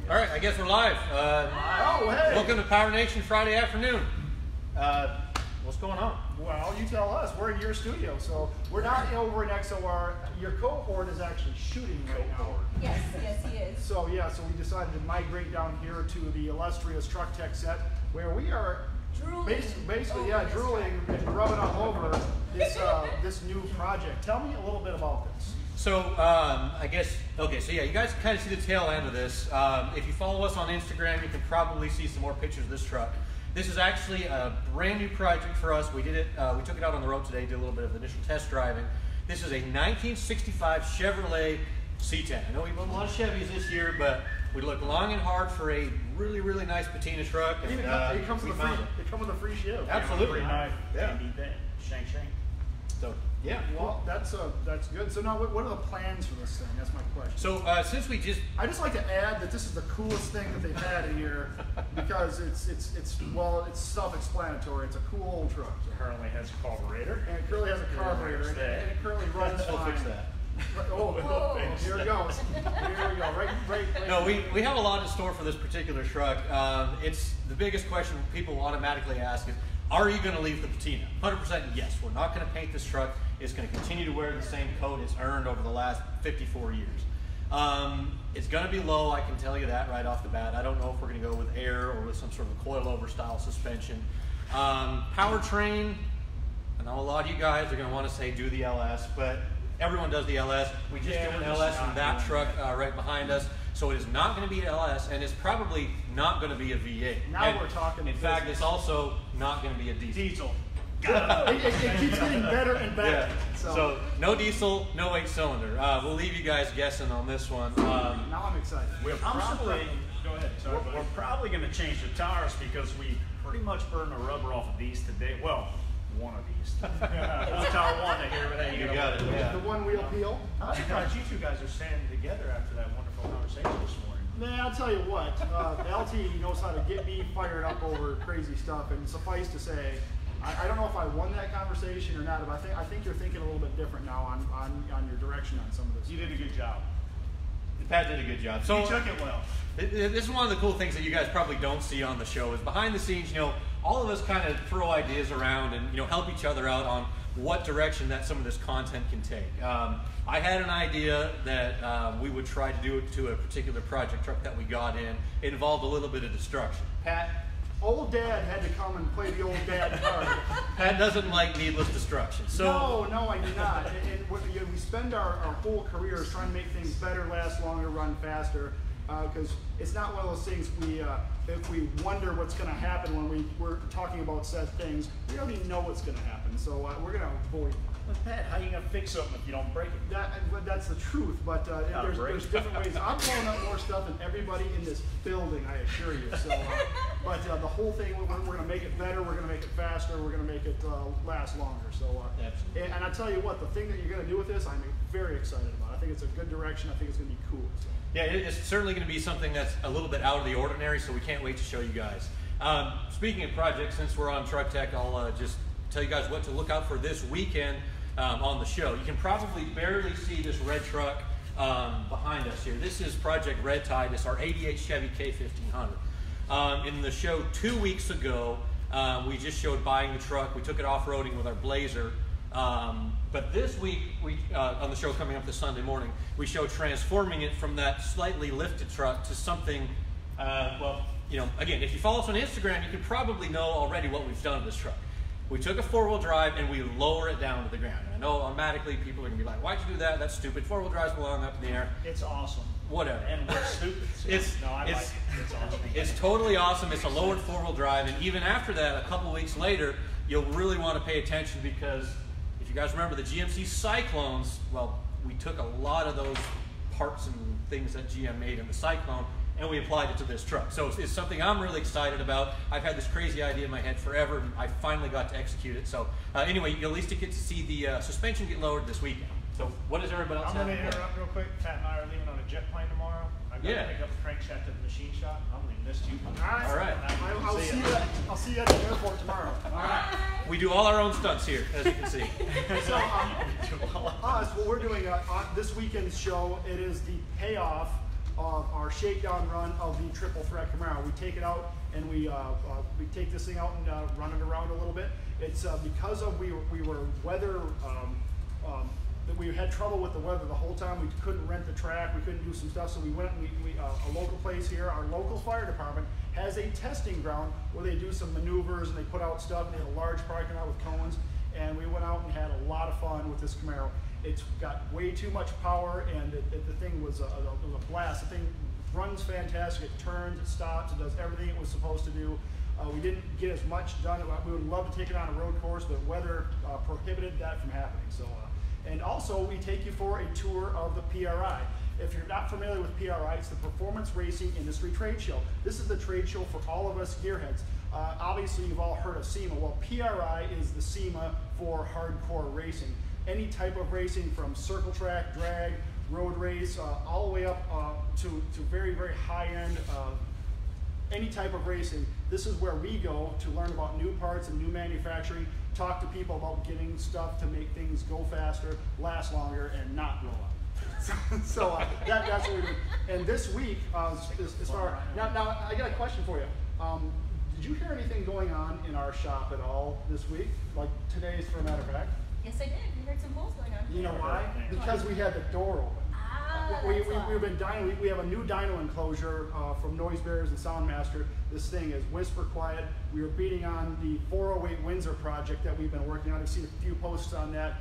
All right, I guess we're live. Oh, hey. Welcome to PowerNation Friday afternoon. What's going on? Well, you tell us. We're in your studio, so we're not over in XOR. Your cohort is actually shooting right now. Yes, he is. So we decided to migrate down here to the illustrious Truck Tech set, where we are Drooling drooling and rubbing all over this new project. Tell me a little bit about this. So, you guys can kind of see the tail end of this. If you follow us on Instagram, you can probably see some more pictures of this truck. This is actually a brand new project for us. We did it. We took it out on the road today, did a little bit of initial test driving. This is a 1965 Chevrolet C10. I know we built a lot of Chevys this year, but we looked long and hard for a really, really nice patina truck. And, it comes with a free shiv. Absolutely. Nice. Yeah. Shank. So, yeah. Well, that's good. So now, what are the plans for this thing? That's my question. So since we I just like to add that this is the coolest thing that they've had in here because it's self-explanatory. It's a cool old truck. It currently has a carburetor. And it currently has a carburetor, and it currently runs we'll fine. fix that. Oh, here it goes. Here we go. Right. No, we have a lot in store for this particular truck. It's the biggest question people automatically ask is, are you going to leave the patina? 100% yes. We're not going to paint this truck. It's going to continue to wear the same coat it's earned over the last 54 years. It's going to be low, I can tell you that right off the bat. I don't know if we're going to go with air or with some sort of coilover style suspension. Powertrain, I know a lot of you guys are going to want to say do the LS, but everyone does the LS. We just did an LS in that truck right behind us. So it is not going to be an LS, and it's probably not going to be a V8. Now we're talking. In fact, it's also not going to be a diesel. It keeps getting better and better. Yeah. So no diesel, no 8-cylinder. We'll leave you guys guessing on this one. Now I'm excited. We're probably going to change the tires because we pretty much burned the rubber off of these today. Well, one of these. Tire one here, but you got it. Yeah. The one wheel peel. I'm surprised you two guys are standing together after that wonderful conversation this morning. Man, I'll tell you what, LT knows how to get me fired up over crazy stuff, and suffice to say, I don't know if I won that conversation or not, but I think you're thinking a little bit different now on your direction on some of this. You did a good job. Pat did a good job. So you took it well. This is one of the cool things that you guys probably don't see on the show is behind the scenes, all of us kind of throw ideas around and, help each other out on what direction that some of this content can take. I had an idea that we would try to do it to a particular project truck that we got in. It involved a little bit of destruction. Pat? Old Dad had to come and play the old dad card. Pat doesn't like needless destruction. So No, I do not. And we spend our whole careers trying to make things better, last longer, run faster. Because it's not one of those things if we wonder what's going to happen when we're talking about said things, we already know what's going to happen. So we're going to avoid. But Pat, how are you going to fix something if you don't break it? That's the truth, but there's different ways. I'm blowing up more stuff than everybody in this building, I assure you. So, but the whole thing, we're going to make it better, we're going to make it faster, we're going to make it last longer. So, and I tell you what, the thing that you're going to do with this, I'm very excited about. I think it's a good direction. I think it's going to be cool. So. Yeah, it's certainly going to be something that's a little bit out of the ordinary, so we can't wait to show you guys. Speaking of projects, since we're on Truck Tech, I'll just tell you guys what to look out for this weekend on the show. You can probably barely see this red truck behind us here. This is Project Red Tide. It's our 88 Chevy K1500. In the show 2 weeks ago, we just showed buying the truck. We took it off-roading with our Blazer. But this week, on the show coming up this Sunday morning, we showed transforming it from that slightly lifted truck to something, again, if you follow us on Instagram, you can probably know already what we've done to this truck. We took a four-wheel drive and we lower it down to the ground. And I know automatically people are going to be like, why'd you do that? That's stupid. Four-wheel drives belong up in the air. It's awesome. Whatever. And we're stupid. So I like it. It's awesome. It's totally awesome. It's a lowered four-wheel drive. And even after that, a couple weeks later, you'll really want to pay attention because if you guys remember the GMC Cyclones, well, we took a lot of those parts and things that GM made in the Cyclone and we applied it to this truck. So it's something I'm really excited about. I've had this crazy idea in my head forever, and I finally got to execute it. So anyway, you'll at least get to see the suspension get lowered this weekend. So what does everybody else have? I'm going to interrupt real quick. Pat and I are leaving on a jet plane tomorrow. I've got to pick up the crankshaft at the machine shop. I'm going to miss you. All right. I'll see you at the airport tomorrow. All right. We do all our own stunts here, as you can see. So what we're doing on this weekend's show, it is the payoff of our shakedown run of the triple threat Camaro. We take it out and we take this thing out and run it around a little bit. It's because of we were weather. That we had trouble with the weather the whole time. We couldn't rent the track. We couldn't do some stuff. So we went and a local place here, our local fire department has a testing ground where they do some maneuvers and they put out stuff. And they have a large parking lot with cones. And we went out and had a lot of fun with this Camaro. It's got way too much power, and the thing was a blast. The thing runs fantastic. It turns, it stops, it does everything it was supposed to do. We didn't get as much done. We would love to take it on a road course, but weather prohibited that from happening. So. And also, we take you for a tour of the PRI. If you're not familiar with PRI, it's the Performance Racing Industry Trade Show. This is the trade show for all of us gearheads. Obviously, you've all heard of SEMA. Well, PRI is the SEMA for hardcore racing. Any type of racing from circle track, drag, road race, all the way up to very, very high-end any type of racing. This is where we go to learn about new parts and new manufacturing, talk to people about getting stuff to make things go faster, last longer, and not blow up. So that's what we do. And this week, as far now, I got a question for you. Did you hear anything going on in our shop at all this week? Like today's, for a matter of fact. Yes, I did. We heard some bulls going on. You know why? Because we had the door open. We've been dyno. We have a new dyno enclosure from Noise Bears and Soundmaster. This thing is whisper quiet. We were beating on the 408 Windsor project that we've been working on. I've seen a few posts on that.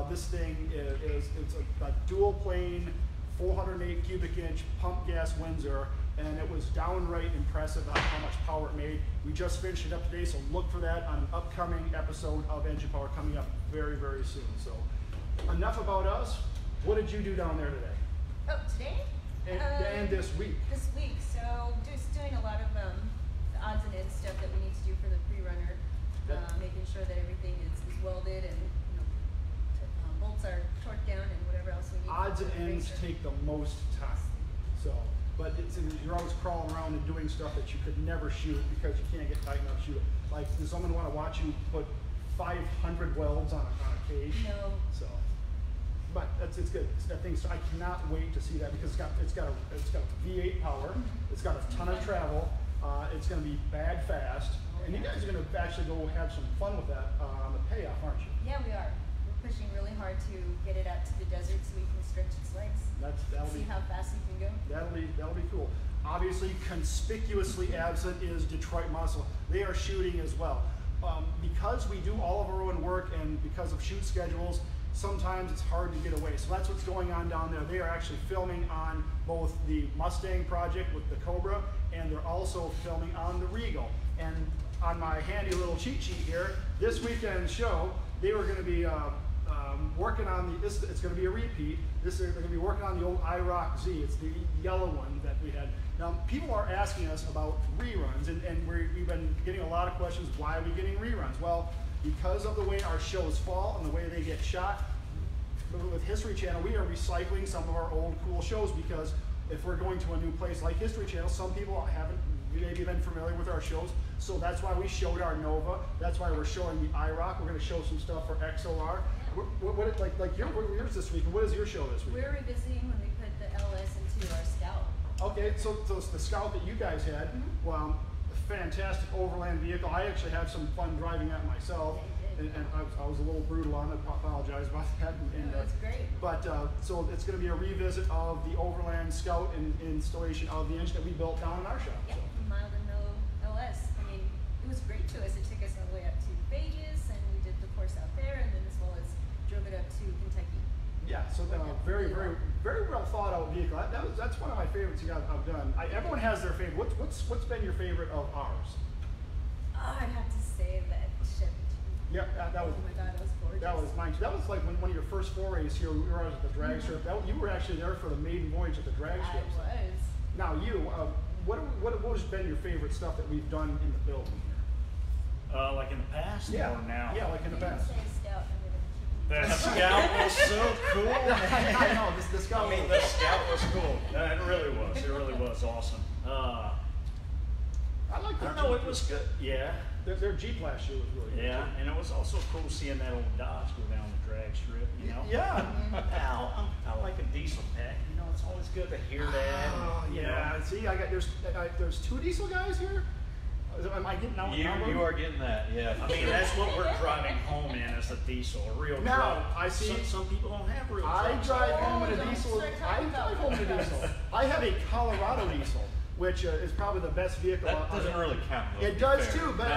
This thing it's a dual plane, 408 cubic inch pump gas Windsor, and it was downright impressive on how much power it made. We just finished it up today, so look for that on an upcoming episode of Engine Power coming up very, very soon. So enough about us. What did you do down there today? Oh, today? And this week. This week, so just doing a lot of the odds and ends stuff that we need to do for the pre-runner, making sure that everything is welded and bolts are torqued down and whatever else we need. Odds and ends take the most time. So, but you're always crawling around and doing stuff that you could never shoot because you can't get tight enough to shoot it. Like, does someone want to watch you put 500 welds on a cage? No. So. But it's good. That thing, I cannot wait to see that because it's got a V8 power. It's got a ton of travel. It's going to be bad fast, and you guys are going to actually go have some fun with that on the payoff, aren't you? Yeah, we are. We're pushing really hard to get it out to the desert so we can stretch its legs. See how fast it can go. That'll be cool. Obviously, conspicuously absent is Detroit Muscle. They are shooting as well. Because we do all of our own work and because of shoot schedules, sometimes it's hard to get away. So that's what's going on down there. They are actually filming on both the Mustang project with the Cobra, and they're also filming on the Regal. And on my handy little cheat sheet here, this weekend's show, they were going to be working on it's going to be a repeat. They're going to be working on the old IROC Z. It's the yellow one that we had. Now, people are asking us about reruns, and we've been getting a lot of questions, why are we getting reruns? Well, because of the way our shows fall and the way they get shot, with History Channel, we are recycling some of our old cool shows because if we're going to a new place like History Channel, some people haven't maybe been familiar with our shows, so that's why we showed our Nova. That's why we're showing the IROC. We're going to show some stuff for XLR. Yours this week. What is your show this week? We're revisiting when we put the LS into our Scout. Okay, so the Scout that you guys had, well, fantastic overland vehicle. I actually had some fun driving that myself, and I was a little brutal on it. I apologize about that. That's great. But so it's going to be a revisit of the overland Scout and installation of the engine that we built down in our shop. Yeah, So. mild and mellow LS. I mean, it was great to us. It took us all the way up to Vegas, and we did the course out there, and then as well as drove it up to Kentucky. Yeah, so very well thought out vehicle. That's one of my favorites I've done. Everyone has their favorite. What's been your favorite of ours? Oh, I'd have to say that Chevy. Yeah, that was. Oh my God, it was gorgeous. That was mine. That was like one of your first forays here. We were out at the drag strip. You were actually there for the maiden voyage at the drag strip. I was. Now what has been your favorite stuff that we've done in the building here? Like in the past or now? Yeah, like in the past. Say Scout. The Scout was so cool. I know, the Scout. I mean, the Scout was cool. It really was. It really was awesome. I like. I don't know. It was good. Yeah. Their Jeep last year was really good. Yeah, and it was also cool seeing that old Dodge go down the drag strip. You know. Yeah. Now I like a diesel pack. You know, it's always good to hear that. Oh see, there's 2 diesel guys here. Am I getting out? You are getting that, yeah. I mean, that's what we're driving home in as a diesel, a real truck. I see. Some people don't have real I trucks. drive home in a diesel. I have a Colorado diesel, which is probably the best vehicle. That doesn't really count, though. It does too, but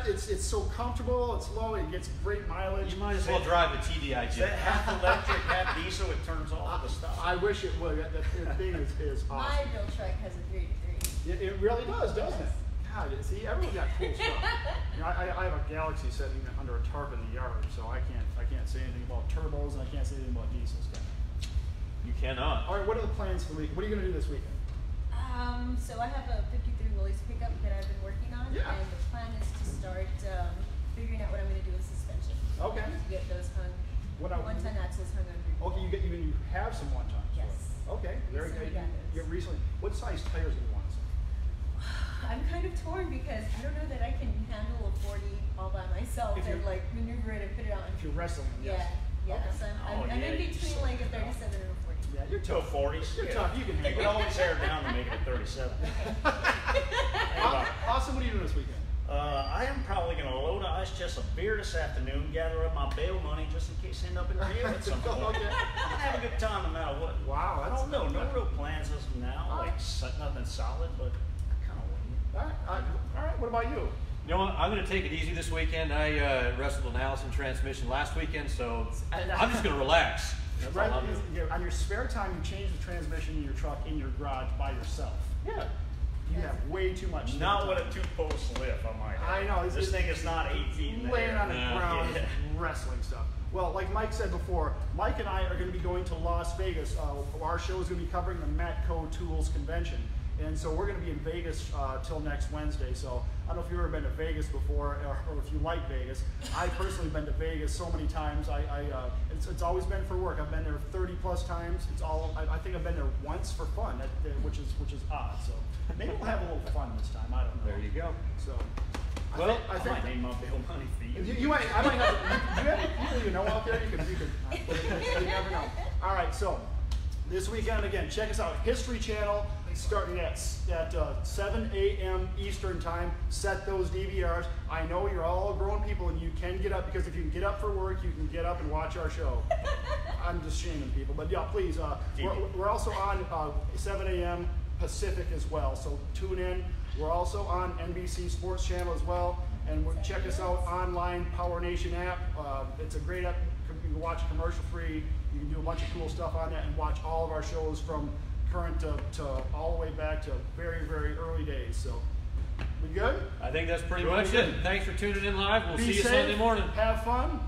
it's so comfortable. It's low. It gets great mileage. You might as well drive a TDI Is that half electric, half diesel? It turns off the stuff. I wish it would. That thing is awesome. My real truck has a 3-3. It really does, doesn't it? God, see, everyone's got cool stuff. I have a Galaxy sitting under a tarp in the yard, so I can't say anything about turbos and I can't say anything about diesels. You cannot. All right, what are the plans for the week? What are you going to do this weekend? So I have a 53 Willys pickup that I've been working on, Yeah. and the plan is to start figuring out what I'm going to do with suspension. Okay. To get those hung, One-ton axles hung on. Okay, you have some one-tons. Yes. Okay, very good. Recently got those. You recently. What size tires do you want? I'm kind of torn because I don't know that I can handle a 40 all by myself If and you're- like maneuver it and put it on. If you're wrestling, yes. Yeah. Okay. So Oh, I'm yeah, in you between suck. like a 37 and a 40. Yeah, you're Till tough. 40s. You're tough. You can You handle can it. always tear it down to make it a 37. Austin, what are you doing this weekend? I am probably going to load an ice chest of beer this afternoon, gather up my bail money just in case I end up in jail at some point. Okay. I'm going to have a good time no matter what. Wow, I don't know. No real plans as of now. Like nothing solid, but I kind of wing it. All right. What about you? You know what? I'm going to take it easy this weekend. I wrestled an Allison transmission last weekend, so I'm just going to relax. That's Right, all I'm doing. on your spare time, you change the transmission in your truck in your garage by yourself. Yeah. You have way too much. Not spare with a 2-post lift, I might add. I know. This thing is not 8 feet in the laying air. on the No. ground, Yeah. wrestling stuff. Well, like Mike said before, Mike and I are going to be going to Las Vegas. Our show is going to be covering the Matco Tools Convention. And so we're going to be in Vegas till next Wednesday. So I don't know if you've ever been to Vegas before or if you like Vegas. I've personally been to Vegas so many times. It's always been for work. I've been there 30 plus times. I think I've been there once for fun, which is odd. So maybe we'll have a little fun this time. I don't know. There you go. So Well, I I think might need my bail money for you. I might have. You have people you know out there. You never know. All right, so this weekend again, check us out. History Channel starting at 7 a.m. Eastern time. Set those DVRs. I know you're all grown people and you can get up because if you can get up for work, you can get up and watch our show. I'm just shaming people, but yeah, please. We're also on 7 a.m. Pacific as well, so tune in. We're also on NBC Sports Channel as well, and check us out online, PowerNation app. It's a great app. You can watch it commercial free. You can do a bunch of cool stuff on that and watch all of our shows from current to all the way back to very, very early days. So, we good? I think that's pretty much it. Thanks for tuning in live. We'll see you safe, Sunday morning. Have fun.